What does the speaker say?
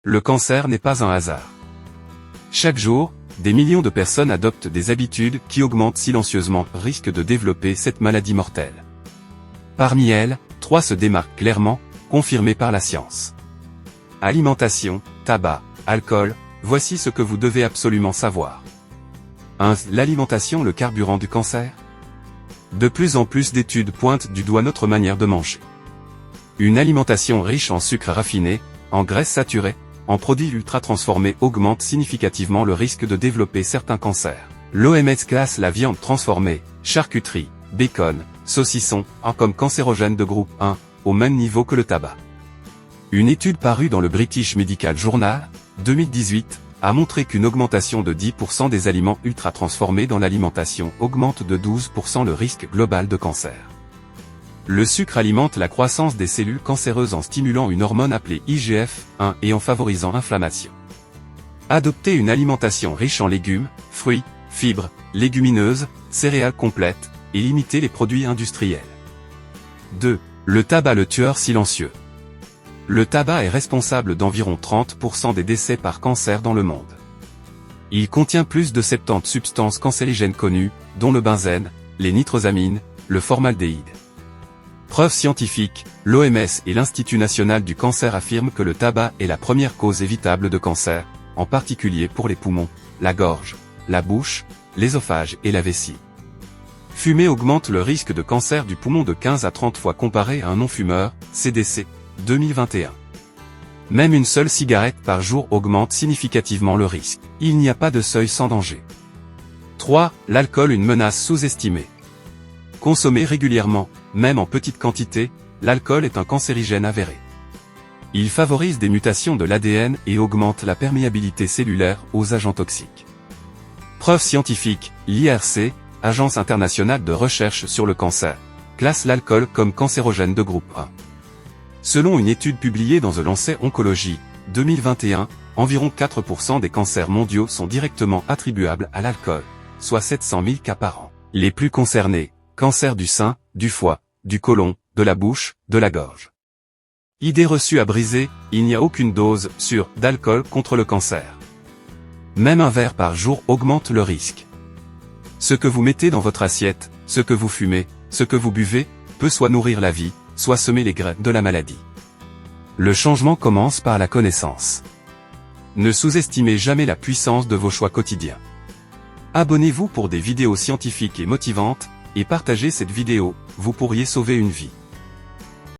Le cancer n'est pas un hasard. Chaque jour, des millions de personnes adoptent des habitudes qui augmentent silencieusement le risque de développer cette maladie mortelle. Parmi elles, 3 se démarquent clairement, confirmées par la science. Alimentation, tabac, alcool, voici ce que vous devez absolument savoir. 1. L'alimentation, le carburant du cancer. De plus en plus d'études pointent du doigt notre manière de manger. Une alimentation riche en sucre raffiné, en graisses saturées, en produits ultra-transformés augmente significativement le risque de développer certains cancers. L'OMS classe la viande transformée, charcuterie, bacon, saucisson, comme cancérogène de groupe 1, au même niveau que le tabac. Une étude parue dans le British Medical Journal, 2018, a montré qu'une augmentation de 10% des aliments ultra-transformés dans l'alimentation augmente de 12% le risque global de cancer. Le sucre alimente la croissance des cellules cancéreuses en stimulant une hormone appelée IGF-1 et en favorisant l'inflammation. Adopter une alimentation riche en légumes, fruits, fibres, légumineuses, céréales complètes, et limiter les produits industriels. 2. Le tabac, le tueur silencieux. Le tabac est responsable d'environ 30% des décès par cancer dans le monde. Il contient plus de 70 substances cancérigènes connues, dont le benzène, les nitrosamines, le formaldéhyde. Preuve scientifique, l'OMS et l'Institut national du cancer affirment que le tabac est la première cause évitable de cancer, en particulier pour les poumons, la gorge, la bouche, l'ésophage et la vessie. Fumer augmente le risque de cancer du poumon de 15 à 30 fois comparé à un non-fumeur, CDC, 2021. Même une seule cigarette par jour augmente significativement le risque. Il n'y a pas de seuil sans danger. 3. L'alcool, une menace sous-estimée. Consommé régulièrement, même en petite quantité, l'alcool est un cancérigène avéré. Il favorise des mutations de l'ADN et augmente la perméabilité cellulaire aux agents toxiques. Preuve scientifique, l'IRC, Agence internationale de recherche sur le cancer, classe l'alcool comme cancérogène de groupe 1. Selon une étude publiée dans The Lancet Oncology, 2021, environ 4% des cancers mondiaux sont directement attribuables à l'alcool, soit 700 000 cas par an. Les plus concernés, cancer du sein, du foie, du côlon, de la bouche, de la gorge. Idée reçue à briser, il n'y a aucune dose sûre d'alcool contre le cancer. Même un verre par jour augmente le risque. Ce que vous mettez dans votre assiette, ce que vous fumez, ce que vous buvez, peut soit nourrir la vie, soit semer les graines de la maladie. Le changement commence par la connaissance. Ne sous-estimez jamais la puissance de vos choix quotidiens. Abonnez-vous pour des vidéos scientifiques et motivantes, et partagez cette vidéo, vous pourriez sauver une vie.